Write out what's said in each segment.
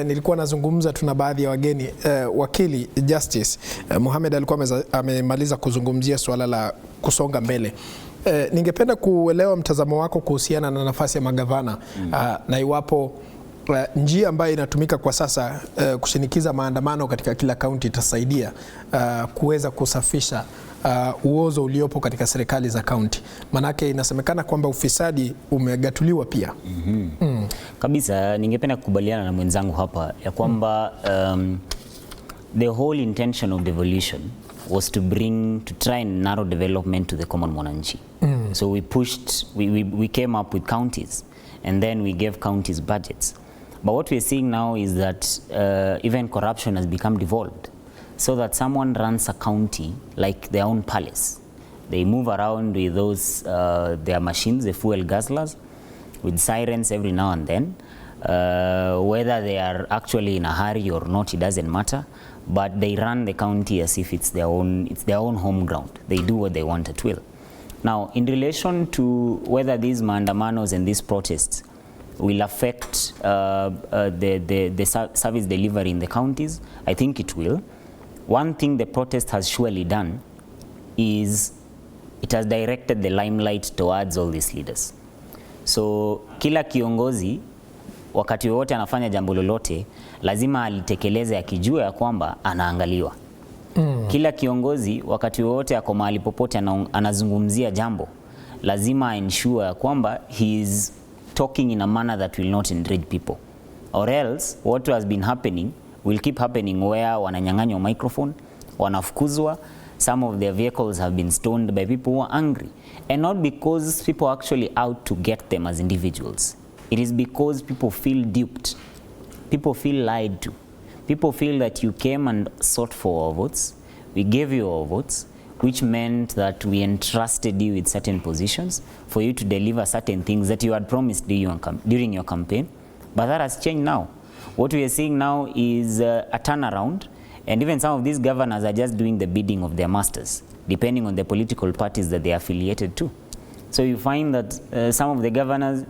nilikuwa nazungumza tuna baadhi ya wageni wakili Justice Mohamed alikuwa amemaliza kuzungumzia swala la kusonga mbele. Ningependa kuelewa mtazamo wako kuhusiana na nafasi ya magavana na iwapo njia ambayo inatumika kwa sasa kushinikiza maandamano katika kila kaunti itasaidia kuweza kusafisha uozo uliopo katika serikali za kaunti. Manake inasemekana kwamba ufisadi umegatuliwa pia. Kabisa, ningependa kukubaliana na mwenzangu hapa ya kwamba the whole intention of devolution was to try and narrow development to the common mwananchi. So we came up with counties and then we gave counties budgets. But what we're seeing now is that even corruption has become devolved. So that someone runs a county like their own palace. They move around with those their machines, the fuel guzzlers, with sirens every now and then. Whether they are actually in a hurry or not, it doesn't matter. But they run the county as if it's their own home ground. They do what they want at will. Now, in relation to whether these maandamanos and these protests will affect the service delivery in the counties, I think it will. One thing the protest has surely done is it has directed the limelight towards all these leaders. So kila kiongozi wakati wote anafanya jambo lolote lazima alitekeleze akijua ya kwamba anaangaliwa. Kila kiongozi wakati wote ako mahali popote anazungumzia jambo lazima ensure ya kwamba he is talking in a manner that will not enrage people, or else what has been happening will keep happening where wananyang'anywa microphone, wanafukuzwa, some of their vehicles have been stoned by people who are angry, and not because people are actually out to get them as individuals. It is because people feel duped, people feel lied to, people feel that you came and sought for our votes, we gave you our votes, which meant that we entrusted you with certain positions for you to deliver certain things that you had promised during your campaign, but that has changed now. What we are seeing now is a turnaround, and even some of these governors are just doing the bidding of their masters, depending on the political parties that they are affiliated to. So you find that some of the governors,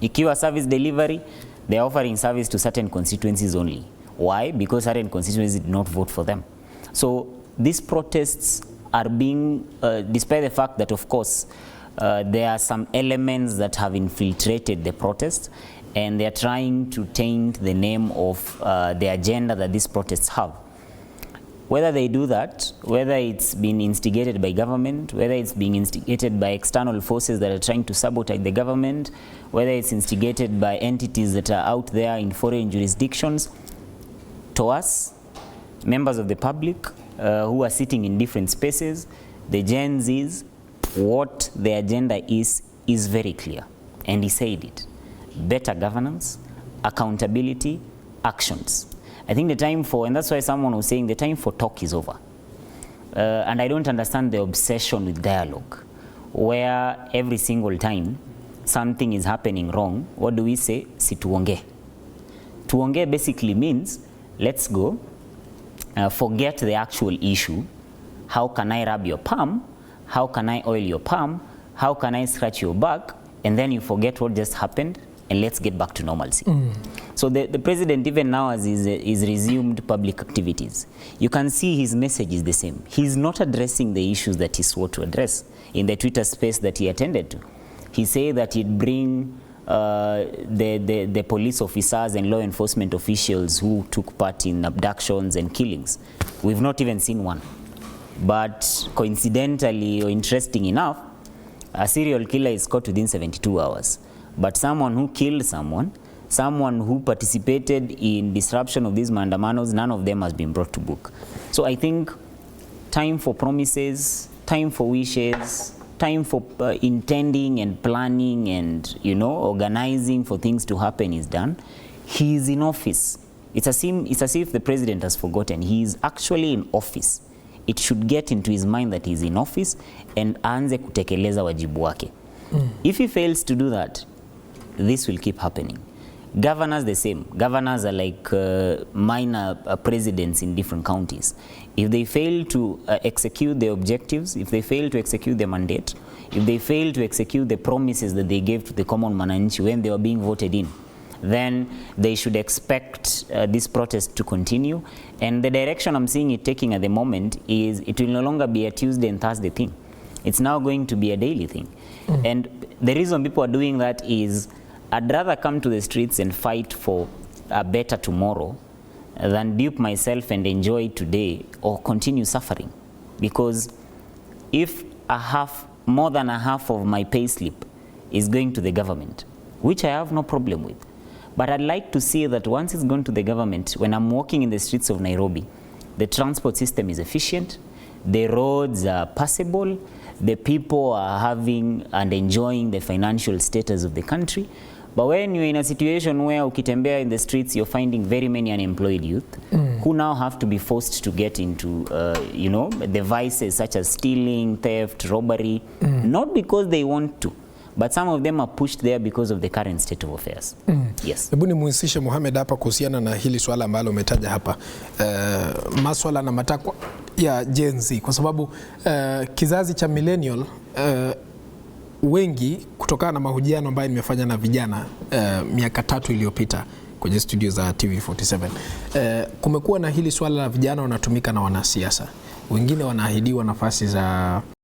ikiwa service delivery, they are offering service to certain constituencies only. Why? Because certain constituencies did not vote for them. So these protests are being, despite the fact that of course there are some elements that have infiltrated the protests, and they are trying to taint the name of the agenda that these protests have. Whether they do that, whether it's been instigated by government, whether it's being instigated by external forces that are trying to sabotage the government, whether it's instigated by entities that are out there in foreign jurisdictions, to us, members of the public who are sitting in different spaces, the Gen Zs, what the agenda is very clear, and he said it. Better governance, accountability, actions. I think the time for, and that's why someone was saying the time for talk is over. And I don't understand the obsession with dialogue, where every single time something is happening wrong, what do we say? Si tuonge. Tuonge basically means, let's go, forget the actual issue. How can I rub your palm? How can I oil your palm? How can I scratch your back? And then you forget what just happened, and let's get back to normalcy. So the president, even now as he's resumed public activities, you can see his message is the same. He's not addressing the issues that he swore to address in the Twitter space that he attended to. He said that he'd bring the police officers and law enforcement officials who took part in abductions and killings. We've not even seen one. But coincidentally or interesting enough, a serial killer is caught within 72 hours. But someone who killed someone who participated in disruption of these maandamanos, none of them has been brought to book. So I think time for promises, time for wishes, time for intending and planning and, you know, organizing for things to happen is done. He is in office. It's as if the president has forgotten. He is actually in office. It should get into his mind that he's in office and aanze kutekeleza wajibu wake. If he fails to do that, this will keep happening. Governors the same. Governors are like minor presidents in different counties. If they fail to execute their objectives, if they fail to execute their mandate, if they fail to execute the promises that they gave to the common mananchi when they were being voted in, then they should expect this protest to continue. And the direction I'm seeing it taking at the moment is it will no longer be a Tuesday and Thursday thing. It's now going to be a daily thing. And the reason people are doing that is I'd rather come to the streets and fight for a better tomorrow than dupe myself and enjoy today or continue suffering. Because if more than a half of my pay slip is going to the government, which I have no problem with, but I'd like to see that once it's gone to the government, when I'm walking in the streets of Nairobi, the transport system is efficient, the roads are passable, the people are having and enjoying the financial status of the country. But when you're in a situation where ukitembea in the streets, you're finding very many unemployed youth who now have to be forced to get into, you know, the vices such as stealing, theft, robbery, not because they want to, but some of them are pushed there because of the current state of affairs. Yes. Hebu nimuhusishe Mohamed hapa kuhusiana na hili swala ambalo umetaja hapa, maswala na matakwa ya Gen Z, kwa sababu kizazi cha millennial wengi, kutokana na mahojiano ambayo nimefanya na vijana miaka 3 iliyopita kwenye studio za TV47, kumekuwa na hili swala la vijana wanatumika na wanasiasa, wengine wanaahidiwa nafasi za